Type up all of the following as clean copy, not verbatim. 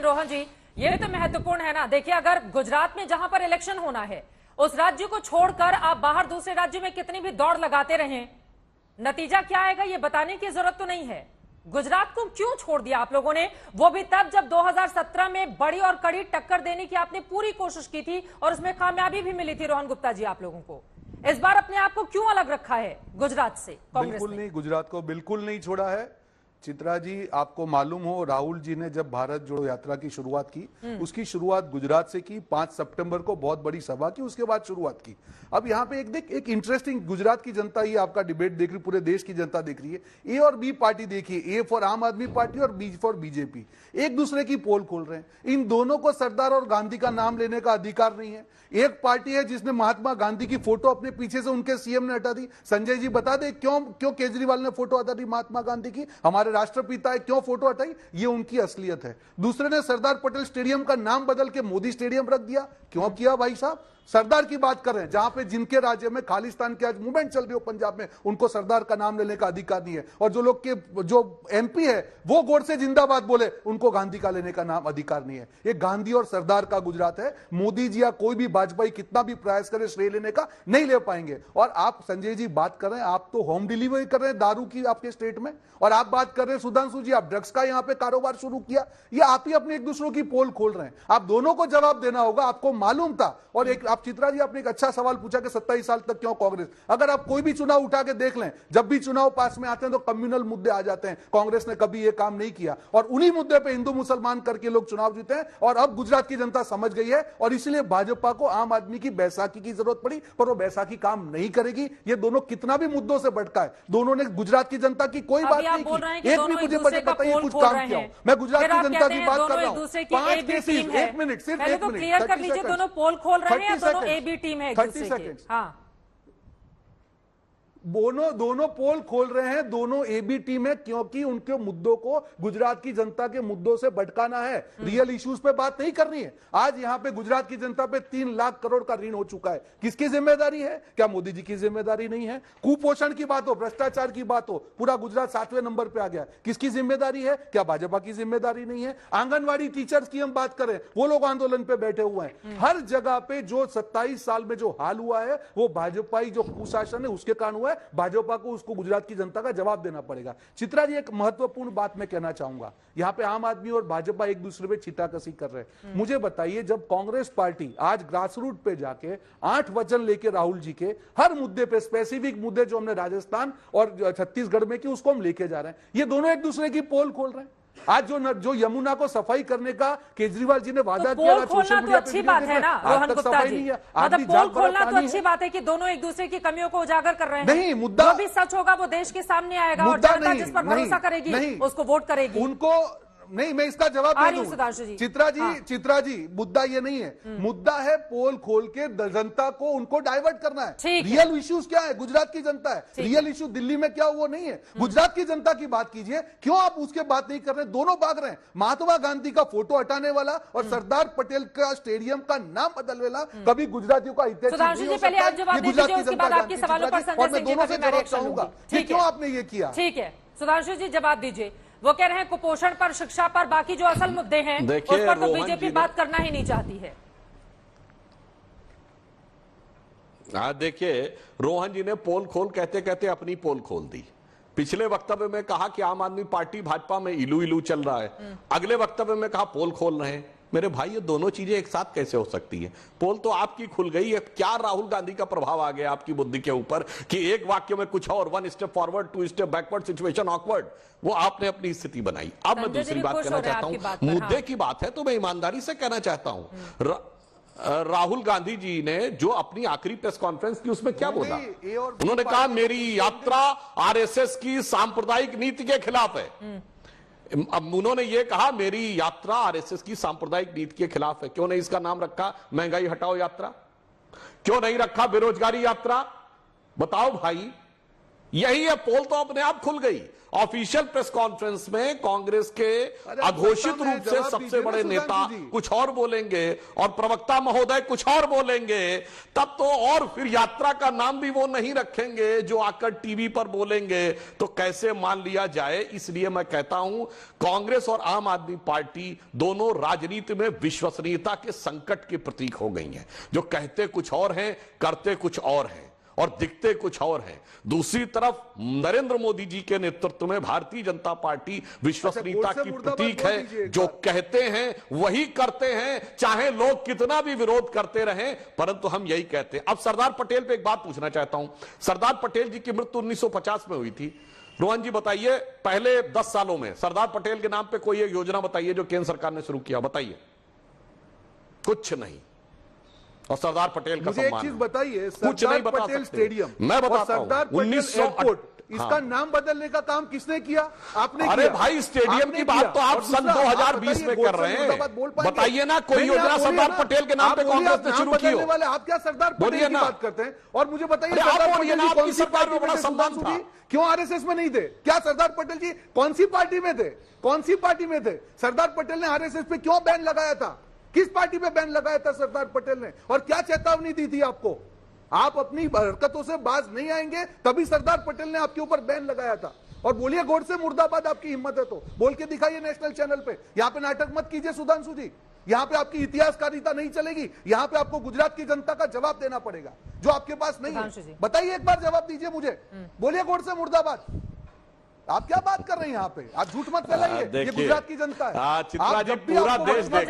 रोहन जी, ये तो महत्वपूर्ण है ना। देखिए, अगर गुजरात में जहां पर इलेक्शन होना है उस राज्य को छोड़कर आप बाहर दूसरे राज्य में कितनी भी दौड़ लगाते रहें, नतीजा क्या आएगा ये बताने की जरूरत तो नहीं है। गुजरात को क्यों छोड़ दिया आप लोगों ने, वो भी तब जब 2017 में बड़ी और कड़ी टक्कर देने की आपने पूरी कोशिश की थी और उसमें कामयाबी भी मिली थी रोहन गुप्ता जी आप लोगों को। इस बार अपने आप को क्यों अलग रखा है गुजरात से कांग्रेस ने? बिल्कुल नहीं, गुजरात को बिल्कुल नहीं छोड़ा है। चित्रा जी, आपको मालूम हो, राहुल जी ने जब भारत जोड़ो यात्रा की शुरुआत की, उसकी शुरुआत गुजरात से की। 5 सितंबर को बहुत बड़ी सभा की, उसके बाद शुरुआत की। अब यहाँ पे एक इंटरेस्टिंग, गुजरात की जनता ये आपका डिबेट देख रही, पूरे देश की जनता देख रही है। ए और बी पार्टी देखिए, ए फॉर आम आदमी पार्टी और बी फॉर बीजेपी, एक दूसरे की पोल खोल रहे हैं। इन दोनों को सरदार और गांधी का नाम लेने का अधिकार नहीं है। एक पार्टी है जिसने महात्मा गांधी की फोटो अपने पीछे से उनके सीएम ने हटा दी। संजय जी बता दे क्यों केजरीवाल ने फोटो हटा दी महात्मा गांधी की, हमारे राष्ट्रपिता है, क्यों फोटो हटाई? ये उनकी असलियत है। दूसरे ने सरदार पटेल स्टेडियम का नाम बदल के मोदी स्टेडियम रख दिया। क्यों किया भाई साहब? सरदार की बात कर रहे हैं, जहां पे जिनके राज्य में खालिस्तान की आज मूवमेंट चल रही हो पंजाब में, उनको सरदार का नाम लेने का अधिकार नहीं है। और जो लोग के जो एमपी है वो गोडसे जिंदाबाद बोले, उनको गांधी का लेने का नाम अधिकार नहीं है। ये गांधी और सरदार का गुजरात है। मोदी जी या कोई भी भाजपाई कितना भी प्रयास करे श्रेय लेने का नहीं ले पाएंगे। और आप संजय जी बात कर रहे हैं, आप तो होम डिलीवरी कर रहे हैं दारू की आपके स्टेट में, और आप बात कर रहे हैं सुधांशु जी, आप ड्रग्स का यहाँ पे कारोबार शुरू किया। ये आप ही अपने एक दूसरों की पोल खोल रहे हैं। आप दोनों को जवाब देना होगा, आपको मालूम था। और एक आप चित्रा जी, आपने एक अच्छा सवाल पूछा कि 27 साल तक क्यों कांग्रेस। अगर आप कोई भी चुनाव उठा के देख लें, जब भी चुनाव पास में आते हैं तो कम्युनल मुद्दे आ जाते हैं। कांग्रेस ने कभी ये काम नहीं किया और उन्हीं मुद्दे पे हिंदू मुसलमान करके लोग चुनाव जीते हैं। और अब गुजरात की जनता समझ गई है और इसलिए भाजपा को आम आदमी की बैसाखी की जरूरत पड़ी, पर वो बैसाखी काम नहीं करेगी। ये दोनों कितना भी मुद्दों से भटका है, दोनों ने गुजरात की जनता की कोई बात नहीं की। एक भी मुझे बताइए कुछ काम किया हो। मैं गुजरात की जनता की बात कर रहा हूं। 5 केसेस, 1 मिनट, सिर्फ 1 मिनट, क्लियर कर लीजिए, दोनों पोल खोल रहे हैं, दोनों ए बी टीम है एक दूसरे की। हाँ, दोनों पोल खोल रहे हैं, दोनों एबी टीम है, क्योंकि उनके मुद्दों को गुजरात की जनता के मुद्दों से भटकाना है। रियल इश्यूज पे बात नहीं करनी है। आज यहां पे गुजरात की जनता पे 3 लाख करोड़ का ऋण हो चुका है। किसकी जिम्मेदारी है? क्या मोदी जी की जिम्मेदारी नहीं है? कुपोषण की बात हो, भ्रष्टाचार की बात हो, पूरा गुजरात 7वें नंबर पे आ गया। किसकी जिम्मेदारी है? क्या भाजपा की जिम्मेदारी नहीं है? आंगनबाड़ी टीचर्स की हम बात करें, वो लोग आंदोलन पे बैठे हुए हैं। हर जगह पे जो 27 साल में जो हाल हुआ है वो भाजपाई जो कुशासन है उसके कारण हुआ है। भाजपा को उसको गुजरात की जनता का जवाब देना पड़ेगा। चित्रा जी, एक महत्वपूर्ण बात मैं कहना चाहूंगा, यहां पे आम आदमी और भाजपा एक दूसरे पे छींटाकशी कर रहे हैं। मुझे बताइए, जब कांग्रेस पार्टी आज ग्रास रूट पे जाके 8 वचन लेके राहुल जी के हर मुद्दे पे, स्पेसिफिक मुद्दे जो हमने राजस्थान और छत्तीसगढ़ में की, उसको हम लेके जा रहे हैं, ये दोनों एक दूसरे की पोल खोल रहे हैं। आज जो यमुना को सफाई करने का केजरीवाल जी ने वादा किया, सोशल मीडिया पे अच्छी बात है ना रोहन गुप्ता जी, मतलब पोल खोलना तो अच्छी बात है कि दोनों एक दूसरे की कमियों को उजागर कर रहे हैं। नहीं, मुद्दा जो भी सच होगा वो देश के सामने आएगा और जनता जिस पर भरोसा करेगी उसको वोट करेगी। उनको नहीं, मैं इसका जवाब दे दूं। चित्रा जी, मुद्दा ये नहीं है। मुद्दा है पोल खोल के जनता को, उनको डाइवर्ट करना है। रियल इश्यूज क्या है? गुजरात की जनता है। रियल इश्यू दिल्ली में क्या वो नहीं है। गुजरात की जनता की बात कीजिए। क्यों आप उसके बात नहीं कर रहे? दोनों भाग रहे हैं। महात्मा गांधी का फोटो हटाने वाला और सरदार पटेल का स्टेडियम का नाम बदलने वाला कभी गुजरातियों का इतिहास नहीं हो सकता। गुजरात की जनता जानती है और मैं दोनों से जवाब चाहूंगा, क्यों आपने ये किया? ठीक है सुधांशु जी, जवाब दीजिए। वो कह रहे हैं कुपोषण पर, शिक्षा पर, बाकी जो असल मुद्दे हैं उस पर तो बीजेपी बात करना ही नहीं चाहती है। देखिए, रोहन जी ने पोल खोल कहते कहते अपनी पोल खोल दी। पिछले वक्तव्य में कहा कि आम आदमी पार्टी भाजपा में इलू इलू चल रहा है, अगले वक्तव्य में कहा पोल खोल रहे हैं। मेरे भाई, ये दोनों चीजें एक साथ कैसे हो सकती है? पोल तो आपकी खुल गई है। क्या राहुल गांधी का प्रभाव आ गया आपकी बुद्धि के ऊपर कि एक वाक्य में कुछ और, 1 step forward 2 step backward, situation awkward, वो आपने अपनी स्थिति बनाई। अब मैं दूसरी बात कहना चाहता हूं, मुद्दे की बात है तो मैं ईमानदारी से कहना चाहता हूं, राहुल गांधी जी ने जो अपनी आखिरी प्रेस कॉन्फ्रेंस की उसमें क्या बोला? उन्होंने कहा मेरी यात्रा आरएसएस की सांप्रदायिक नीति के खिलाफ है। अब उन्होंने ये कहा मेरी यात्रा आरएसएस की सांप्रदायिक नीति के खिलाफ है। क्यों नहीं इसका नाम रखा महंगाई हटाओ यात्रा? क्यों नहीं रखा बेरोजगारी यात्रा? बताओ भाई, यही है, पोल तो अपने आप खुल गई। ऑफिशियल प्रेस कॉन्फ्रेंस में कांग्रेस के अघोषित रूप से सबसे बड़े नेता कुछ और बोलेंगे और प्रवक्ता महोदय कुछ और बोलेंगे, तब तो और फिर यात्रा का नाम भी वो नहीं रखेंगे जो आकर टीवी पर बोलेंगे, तो कैसे मान लिया जाए। इसलिए मैं कहता हूं कांग्रेस और आम आदमी पार्टी दोनों राजनीति में विश्वसनीयता के संकट के प्रतीक हो गई हैं, जो कहते कुछ और हैं, करते कुछ और हैं और दिखते कुछ और हैं। दूसरी तरफ नरेंद्र मोदी जी के नेतृत्व में भारतीय जनता पार्टी विश्वसनीयता की प्रतीक है, जो कहते हैं वही करते हैं, चाहे लोग कितना भी विरोध करते रहें, परंतु हम यही कहते हैं। अब सरदार पटेल पे एक बात पूछना चाहता हूं। सरदार पटेल जी की मृत्यु 1950 में हुई थी। रोहन जी बताइए, पहले 10 सालों में सरदार पटेल के नाम पे कोई एक योजना बताइए जो केंद्र सरकार ने शुरू किया, बताइए। कुछ नहीं। और सरदार पटेल का मुझे एक चीज बताइए, सरदार पटेल स्टेडियम मैं बताता हूं, सरदार पटेल एयरपोर्ट, इसका नाम बदलने का काम किसने किया? आपने अरे किया। भाई, स्टेडियम की बात तो आप सन 2020 में कर रहे हैं। बताइए ना, कोई योजना सरदार पटेल के नाम पे कांग्रेस ने शुरू की हो। आप क्या सरदार पटेल की बात करते हैं? और मुझे बताइए, सरदार पटेल सरकार में बड़ा सम्मान था, क्यों आरएसएस में नहीं थे? क्या सरदार पटेल जी कौन सी पार्टी में थे? कौन सी पार्टी में थे? सरदार पटेल ने आरएसएस पे क्यों बैन लगाया था? किस पार्टी पे बैन लगाया था सरदार पटेल ने? और क्या चेतावनी दी थी आपको? आप अपनी हरकतों से बाज नहीं आएंगे, तभी सरदार पटेल ने आपके ऊपर बैन लगाया था। और बोलिए गोडसे मुर्दाबाद, आपकी हिम्मत है तो बोल के दिखाइए नेशनल चैनल पे। यहां पे नाटक मत कीजिए सुधांशु जी, यहां पे आपकी इतिहासकारिता नहीं चलेगी। यहां पे आपको गुजरात की जनता का जवाब देना पड़ेगा, जो आपके पास नहीं है। बताइए, एक बार जवाब दीजिए मुझे। बोलिए गोडसे मुर्दाबाद। आप क्या बात कर रहे हैं यहाँ पे? आप झूठ मत फैलाइए, ये गुजरात की जनता है। चित्रा जी, पूरा देश देख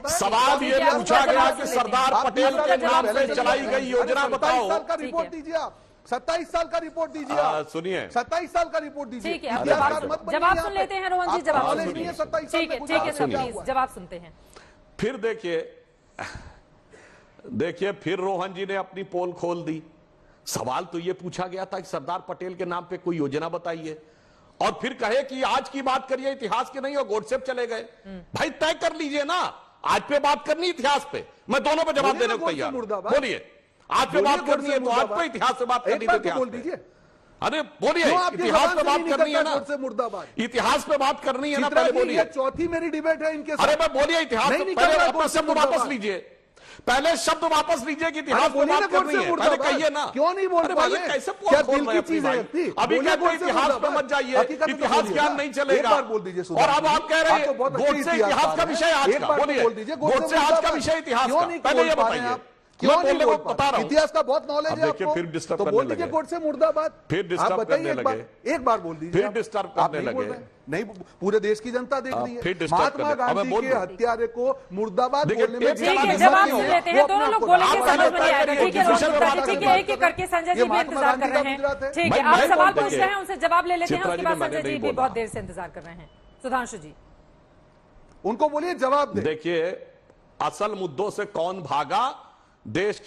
सवाल ये पूछा गया कि सरदार पटेल के नाम से चलाई गई योजना बताओ। 27 साल का रिपोर्ट दीजिए आप, 27 साल का रिपोर्ट दीजिए आप। सुनिए, 27 साल का रिपोर्ट दीजिए। ठीक है, जवाब सुन लेते हैं रोहन जी, जवाब सुनिए। ठीक है, प्लीज जवाब सुनते हैं। फिर देखिए फिर रोहन जी ने अपनी पोल खोल दी। सवाल तो यह पूछा गया था कि सरदार पटेल के नाम पे कोई योजना बताइए, और फिर कहे कि आज की बात करिए, इतिहास की नहीं, और गोडसे चले गए। भाई तय कर लीजिए ना, आज पे बात करनी इतिहास पे, मैं दोनों पे जवाब देने को तैयार। बोलिए, आज पे बात करनी है तो आज पे, इतिहास पे बात करनी है तो बोल दीजिए। अरे बोलिए, इतिहास पे बात करनी है ना, इतिहास पे बात करनी है ना, पहले बोलिए। चौथी मेरी डिबेट है इनके साथ। अरे मैं बोलिए, इतिहास पहले अपना शब्द वापस लीजिए, पहले शब्द वापस लीजिए कि इतिहास पे बात करनी है, पहले कहिए ना। क्यों नहीं बोल पा रहे? कैसे पोल खोल रहे हैं अपनी बात? अभी कहते हैं इतिहास पे मत जाइए, इतिहास ज्ञान नहीं चलेगा। बोल दीजिए, और अब आप कह रहे हैं गोडसे इतिहास का विषय आज का। बोलिए, गोडसे आज का विषय इतिहास का, पहले ये बताइए। क्यों नहीं बोल पा रहे? इतिहास का बहुत नॉलेज है आपको, फिर डिस्टर्ब तो बोल दीजिए गोडसे मुर्दाबाद। फिर डिस्टर्ब करने लगे, एक बार बोल दीजिए। फिर डिस्टर्ब करने लगे। नहीं, पूरे देश की जनता देख रही है। फिर महात्मा गांधी के हत्यारे को मुर्दाबाद बोलने में जवाब सुन लेते हैं। दोनों लोग बोलेंगे, समझ में नहीं आएगा। ठीक है, ठीक है, एक एक करके संजय जी भी इंतजार कर रहे हैं। ठीक है, आप सवाल पूछ रहे हैं, उनसे जवाब ले लेते हैं, उसके बाद संजय जी भी बहुत देर से इंतजार कर रहे हैं। सुधांशु जी, उनको बोलिए जवाब दे। देखिए, असल मुद्दों से कौन भागा, देश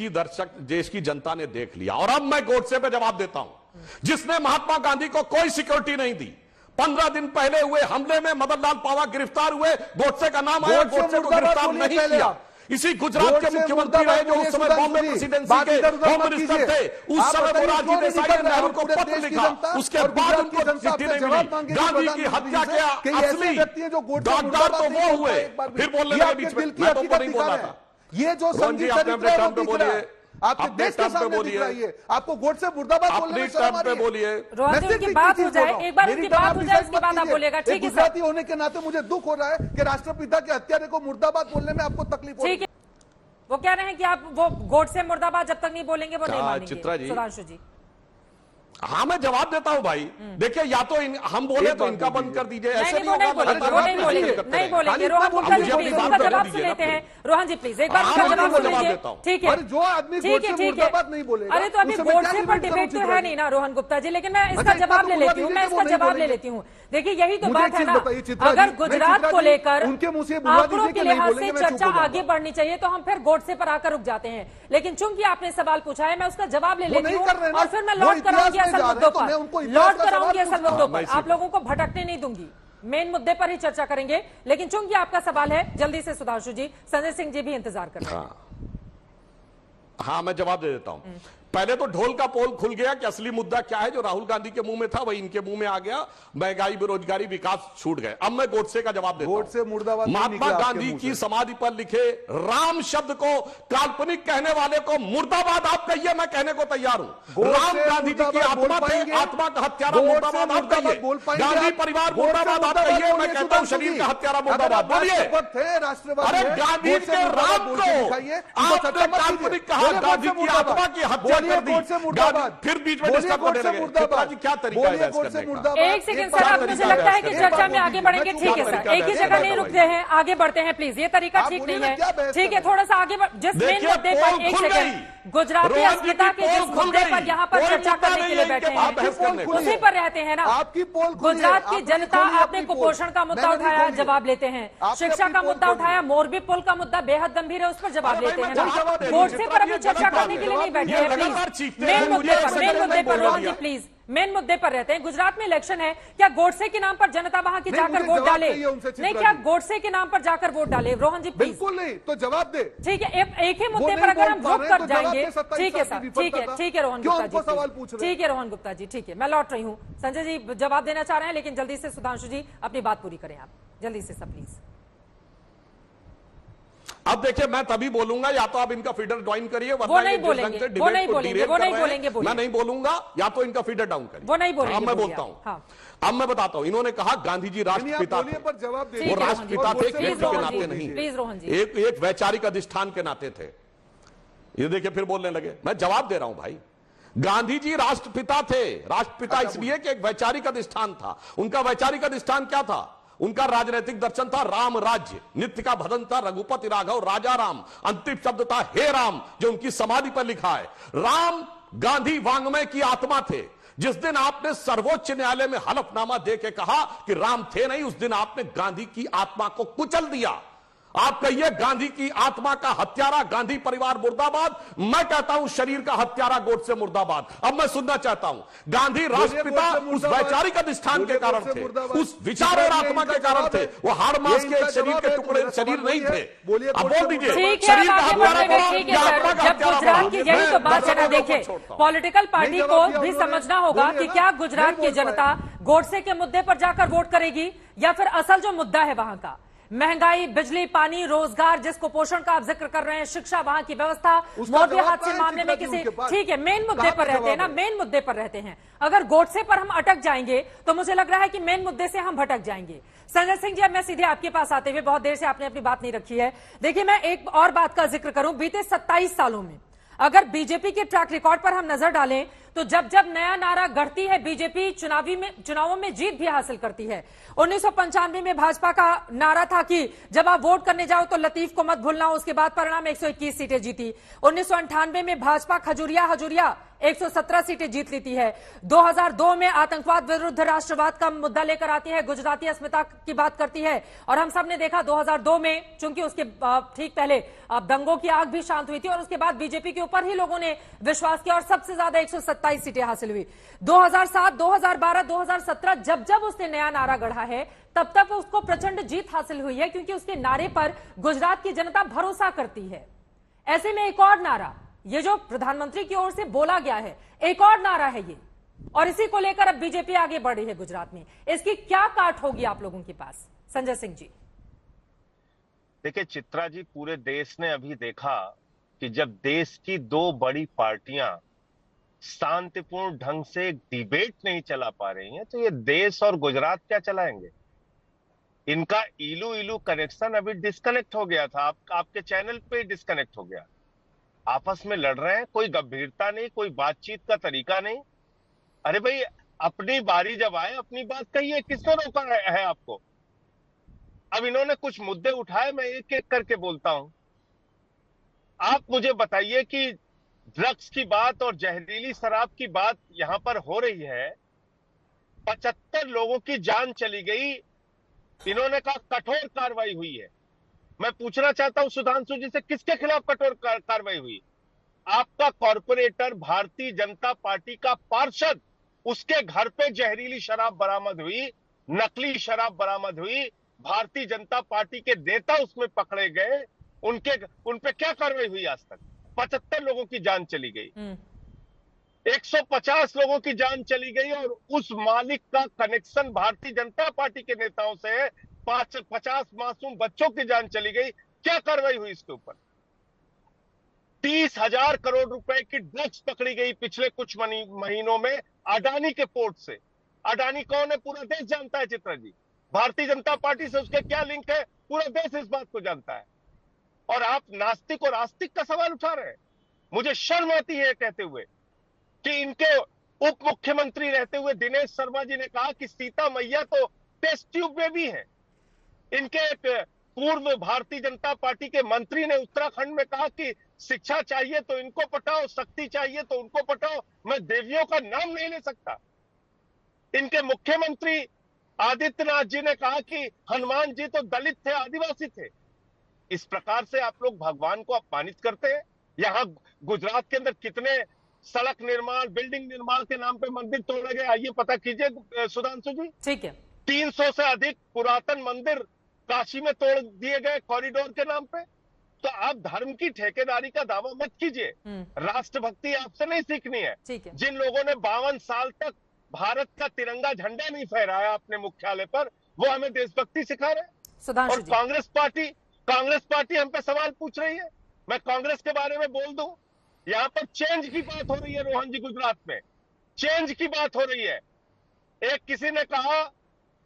की जनता ने देख लिया। और अब मैं गोडसे पे जवाब देता हूं, जिसने महात्मा गांधी को कोई सिक्योरिटी नहीं दी। 15 दिन पहले हुए हमले में मदन लाल पावा गिरफ्तार हुए, गोडसे का नाम आया, गोडसे को गिरफ्तार नहीं किया। इसी गुजरात के मुख्यमंत्री रहे जो उस समय बॉम्बे प्रेसिडेंसी के होम मिनिस्टर थे, उस समय मोरारजी देसाई ने नेहरू को पत्र लिखा, उसके बाद उनको चिट्ठी नहीं मिली। गांधी की हत्या के असली दागदार तो वो हुए। फिर बोलने लगे बीच में, मैं तो ऊपर नहीं बोल रहा था। ये जो संगीत चरित्र है वो दिख रहा है, आपके देश के सामने दिख रही है। आपको गोडसे मुर्दाबाद बोलने में शर्म आ रही है। बोलिए, रोहन जी, उनकी बात हो जाए, एक बार उनकी बात हो जाए, उसके बाद आप बोलेगा। ठीक है, गुजराती होने के नाते मुझे दुख हो रहा है कि राष्ट्रपिता के हत्यारे को मुर्दाबाद बोलने में आपको तकलीफ हो रही है। ठीक है, वो कह रहे हैं कि आप वो गोडसे मुर्दाबाद जब तक नहीं बोलेंगे वो नहीं मानेंगे। चित्रा जी, सुधांशु जी, हाँ मैं जवाब देता हूँ भाई। देखिए, या तो हम बोले तो इनका बंद कर दीजिए, ऐसे नहीं होगा। नहीं बोलेंगे। रोहन गुप्ता जी प्लीज उनका जवाब सुन लेते हैं। रोहन जी प्लीज एक बार उनका जवाब सुन लीजिए। ठीक है, जो आदमी मुर्दाबाद नहीं बोलेगा, अरे तो अभी गोडसे पर डिबेट तो है नहीं ना रोहन गुप्ता जी, लेकिन मैं इसका जवाब ले लेती हूँ, मैं इसका जवाब ले लेती हूँ। देखिए, यही तो बात है ना, अगर गुजरात को लेकर आंकड़ों के लिहाज से चर्चा आगे बढ़नी चाहिए तो हम फिर गोडसे पर आकर रुक जाते हैं। लेकिन चूंकि आपने सवाल पूछा है, मैं उसका जवाब ले लेती हूँ और फिर मैं लौट कर आऊंगी असल मुद्दों पर, लौट कर आऊंगी असल मुद्दों पर। आप लोगों को भटकने नहीं दूंगी, मेन मुद्दे पर ही चर्चा करेंगे। लेकिन चूंकि आपका सवाल है, जल्दी से सुधांशु जी, संजय सिंह जी भी इंतजार कर रहे हैं। हाँ, मैं जवाब दे देता हूं। पहले तो ढोल का पोल खुल गया कि असली मुद्दा क्या है। जो राहुल गांधी के मुंह में था वही इनके मुंह में आ गया, महंगाई, बेरोजगारी, विकास छूट गए। अब मैं गोडसे का जवाब देता हूं। गोडसे मुर्दाबाद नहीं महात्मा निकला आपके गांधी मुंह की से। समाधि पर लिखे राम शब्द को काल्पनिक कहने वाले को मुर्दाबाद आप कहिए, मैं कहने को तैयार हूं। गोडसे राम गांधी जी की मुर्दाबाद बोल आत्मा थे, पाएंगे? आत्मा का हत्यारा गोडसे मुर्दाबाद आप मुर्दाबाद कहिए, बोल पाएंगे गांधी आप? परिवार गोडसे मुर्दाबाद आप कहिए, मैं बोलिए कहता हूं सुधांशु शरीर जी। का हत्यारा अगर मुर्दाबाद आप बोलिए। राष्ट्रभक्त हैं, राष्ट्रवादी अरे हैं, गांधी गोडसे के मुर्दाबाद राम बोल को के दिखाइए। आपने काल्पनिक कहा, गांधी की आत्मा की हत्या कर दी, फिर बीच में डिस्टर्ब करने लगे। चित्रा जी क्या तरीका है बहस करने का? एक सेकंड सर, अब मुझे लगता है कि चर्चा में आगे बढ़ेंगे। ठीक है सर, एक ही जगह नहीं रुकते हैं, आगे बढ़ते हैं प्लीज। ये तरीका ठीक नहीं है। ठीक है, थोड़ा सा आगे जिस मेन मुद्दे पर, एक सेकंड, गुजराती अस्मिता के जिस मुद्दे पर यहाँ पर चर्चा करने के लिए बैठे हैं उसी पर रहते हैं ना। आपकी पोल गुजरात की जनता, आपने कुपोषण का मुद्दा उठाया, जवाब लेते हैं। शिक्षा का मुद्दा उठाया, मोरबी पुल का मुद्दा बेहद गंभीर है, उस पर जवाब लेते हैं ना। गोडसे पर अभी चर्चा करने के लिए नहीं बैठे हैं प्लीज। मेन मुद्दे पर रोहन जी प्लीज, मेन मुद्दे पर रहते हैं। गुजरात में इलेक्शन है, क्या गोडसे के नाम पर जनता वहां की जाकर वोट डाले? नहीं, क्या गोडसे के नाम पर जाकर वोट डाले? रोहन जी प्लीज। बिल्कुल नहीं, तो जवाब दे। ठीक है, एक ही मुद्दे पर अगर हम ग्रुप कर जाएंगे। ठीक है सर, ठीक है रोहन गुप्ता जी, सवाल पूछ रहे? ठीक है रोहन गुप्ता जी, ठीक है, मैं लौट रही हूँ। संजय जी जवाब देना चाह रहे हैं, लेकिन जल्दी से सुधांशु जी अपनी बात पूरी करें आप, जल्दी से सब प्लीज। अब देखिए, मैं तभी बोलूंगा या तो आप इनका फीडर ज्वाइन करिए, वो नहीं बोलेंगे, वो नहीं बोलेंगे, वो नहीं बोलेंगे, मैं नहीं बोलूंगा, या तो इनका फीडर डाउन करिए। वो नहीं बोलेंगे, अब मैं बोलता हूं। हाँ। अब मैं बताता हूं, इन्होंने कहा गांधी जी राष्ट्रपिता थे, पर जवाब दे। वो राष्ट्रपिता थे, प्लीज व्यक्ति के रोहन नाते जी, नहीं, प्लीज रोहन जी। एक वैचारिक अधिष्ठान के नाते थे। ये देखिए फिर बोलने लगे, मैं जवाब दे रहा हूं भाई। गांधी जी राष्ट्रपिता थे, राष्ट्रपिता इसलिए कि एक वैचारिक अधिष्ठान था। उनका वैचारिक अधिष्ठान क्या था? उनका राजनीतिक दर्शन था राम राज्य, नित्य का भजन था रघुपति राघव राजा राम, अंतिम शब्द था हे राम, जो उनकी समाधि पर लिखा है। राम गांधी वांग्मय की आत्मा थे। जिस दिन आपने सर्वोच्च न्यायालय में हलफनामा दे के कहा कि राम थे नहीं, उस दिन आपने गांधी की आत्मा को कुचल दिया। आप कहिए गांधी की आत्मा का हत्यारा गांधी परिवार मुर्दाबाद, मैं कहता हूं शरीर का हत्यारा गोडसे मुर्दाबाद। अब मैं सुनना चाहता हूं, गांधी राष्ट्रपिता उस वैचारिक अधिष्ठान के कारण थे, उस विचार और आत्मा के कारण थे। वो हाड़ मांस के एक शरीर के टुकड़े शरीर नहीं थे। अब बोल दीजिए, शरीर का हत्यारा ठीक है सर, जब गुजरात की यही तो बात है ना। देखिए, पॉलिटिकल पार्टी को भी समझना होगा कि क्या गुजरात की जनता गोडसे के मुद्दे पर जाकर वोट करेगी, या फिर असल जो मुद्दा है वहां का महंगाई, बिजली, पानी, रोजगार, जिस कुपोषण का आप जिक्र कर रहे हैं, शिक्षा, वहां की व्यवस्था, मोरबी हादसे मामले में किसी, ठीक है, मेन मुद्दे पर रहते हैं ना, मेन मुद्दे पर रहते हैं। अगर गोडसे पर हम अटक जाएंगे तो मुझे लग रहा है कि मेन मुद्दे से हम भटक जाएंगे। संजय सिंह जी, अब मैं सीधे आपके पास आते हुए, बहुत देर से आपने अपनी बात नहीं रखी है। देखिए, मैं एक और बात का जिक्र करूं, बीते 27 सालों में अगर बीजेपी के ट्रैक रिकॉर्ड पर हम नजर डालें तो जब जब नया नारा गढ़ती है बीजेपी, चुनावों में जीत भी हासिल करती है। 1995 में भाजपा का नारा था कि जब आप वोट करने जाओ तो लतीफ को मत भूलना, उसके बाद परिणाम 121 सीटें जीती। 1998 में भाजपा खजुरिया 117 सीटें जीत लेती है। 2002 में आतंकवाद विरुद्ध राष्ट्रवाद का मुद्दा लेकर आती है, गुजराती अस्मिता की बात करती है, और हम सब ने देखा 2002 में, चूंकि उसके ठीक पहले दंगों की आग भी शांत हुई थी और उसके बाद बीजेपी के ऊपर ही लोगों ने विश्वास किया और सबसे ज्यादा 127 सीटें हासिल हुई। 2007, 2012, 2017 जब जब उसने नया नारा गढ़ा है तब तक उसको प्रचंड जीत हासिल हुई है, क्योंकि उसके नारे पर गुजरात की जनता भरोसा करती है। ऐसे में एक और नारा, ये जो प्रधानमंत्री की ओर से बोला गया है, एक और नारा है ये, और इसी को लेकर अब बीजेपी आगे बढ़ रही है गुजरात में। इसकी क्या काट होगी आप लोगों के पास? संजय सिंह जी। देखिए चित्रा जी, पूरे देश ने अभी देखा कि जब देश की दो बड़ी पार्टियां शांतिपूर्ण ढंग से एक डिबेट नहीं चला पा रही हैं, तो ये देश और गुजरात क्या चलाएंगे? इनका इलू इलू कनेक्शन अभी डिस्कनेक्ट हो गया था, आपके चैनल पे डिस्कनेक्ट हो गया। आपस में लड़ रहे हैं, कोई गंभीरता नहीं, कोई बातचीत का तरीका नहीं। अरे भाई, अपनी बारी जब आए अपनी बात कहिए, किसने रोका है आपको? अब इन्होंने कुछ मुद्दे उठाए, मैं एक एक करके बोलता हूं। आप मुझे बताइए कि ड्रग्स की बात और जहरीली शराब की बात यहां पर हो रही है, 75 लोगों की जान चली गई, इन्होंने कहा कठोर कार्रवाई हुई है। मैं पूछना चाहता हूं सुधांशु जी से, किसके खिलाफ कठोर कार्रवाई हुई? आपका कॉर्पोरेटर, भारतीय जनता पार्टी का पार्षद, उसके घर पे जहरीली शराब बरामद हुई, नकली शराब बरामद हुई, भारतीय जनता पार्टी के नेता उसमें पकड़े गए, उन पे क्या कार्रवाई हुई आज तक? 75 लोगों की जान चली गई। 150 लोगों की जान चली गई और उस मालिक का कनेक्शन भारतीय जनता पार्टी के नेताओं से है। 50 मासूम बच्चों की जान चली गई। क्या कार्रवाई हुई इसके ऊपर? 30,000 करोड़ रुपए की ड्रग्स पकड़ी गई पिछले कुछ महीनों में अडानी के पोर्ट से। अडानी कौन है पूरा देश जानता है चित्रा जी। भारतीय जनता पार्टी से उसके क्या लिंक है पूरा देश इस बात को जानता है। और आप नास्तिक और आस्तिक का सवाल उठा रहे हैं। मुझे शर्म आती है कहते हुए कि इनके उप मुख्यमंत्री रहते हुए दिनेश शर्मा जी ने कहा कि सीता मैया तो टेस्ट ट्यूब में भी है। इनके एक पूर्व भारतीय जनता पार्टी के मंत्री ने उत्तराखंड में कहा कि शिक्षा चाहिए तो इनको पटाओ, शक्ति चाहिए तो उनको पटाओ, मैं देवियों का नाम नहीं ले सकता। इनके मुख्यमंत्री आदित्यनाथ जी ने कहा कि हनुमान जी तो दलित थे, आदिवासी थे। इस प्रकार से आप लोग भगवान को अपमानित करते हैं। यहां गुजरात के अंदर कितने सड़क निर्माण, बिल्डिंग निर्माण के नाम पे मंदिर तोड़े गए, आइए पता कीजिए सुधांशु जी। ठीक है। 300 से अधिक पुरातन मंदिर काशी में तोड़ दिए गए कॉरिडोर के नाम पे। तो आप धर्म की ठेकेदारी का दावा मत कीजिए। राष्ट्रभक्ति आपसे नहीं सीखनी है। ठीक है। जिन लोगों ने 52 साल तक भारत का तिरंगा झंडा नहीं फहराया अपने मुख्यालय पर, वो हमें देशभक्ति सिखा रहे हैं। सुधांशु और जी, कांग्रेस पार्टी हम पे सवाल पूछ रही है। मैं कांग्रेस के बारे में बोल दूं, यहां पर चेंज की बात हो रही है। रोहन जी, गुजरात में चेंज की बात हो रही है। एक किसी ने कहा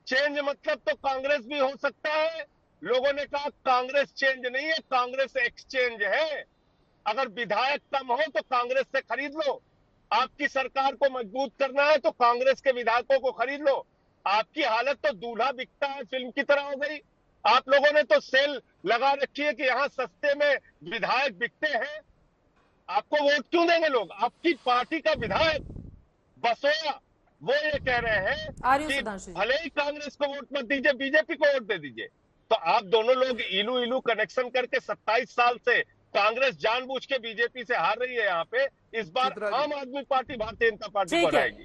चेंज मतलब तो कांग्रेस भी हो सकता है। लोगों ने कहा कांग्रेस चेंज नहीं है, कांग्रेस एक्सचेंज है। अगर विधायक कम हो तो कांग्रेस से खरीद लो। आपकी सरकार को मजबूत करना है तो कांग्रेस के विधायकों को खरीद लो। आपकी हालत तो दूल्हा बिकता है फिल्म की तरह हो गई। आप लोगों ने तो सेल लगा रखी है कि यहां सस्ते में विधायक बिकते हैं। आपको वोट क्यों देंगे लोग? आपकी पार्टी का विधायक बसोया वो ये कह रहे हैं कि भले ही कांग्रेस को वोट मत दीजिए, बीजेपी को वोट दे दीजिए। तो आप दोनों लोग इलू इलू कनेक्शन करके 27 साल से कांग्रेस जानबूझ के बीजेपी से हार रही है। यहाँ पे इस बार आम आदमी पार्टी भारतीय जनता पार्टी को हराएगी।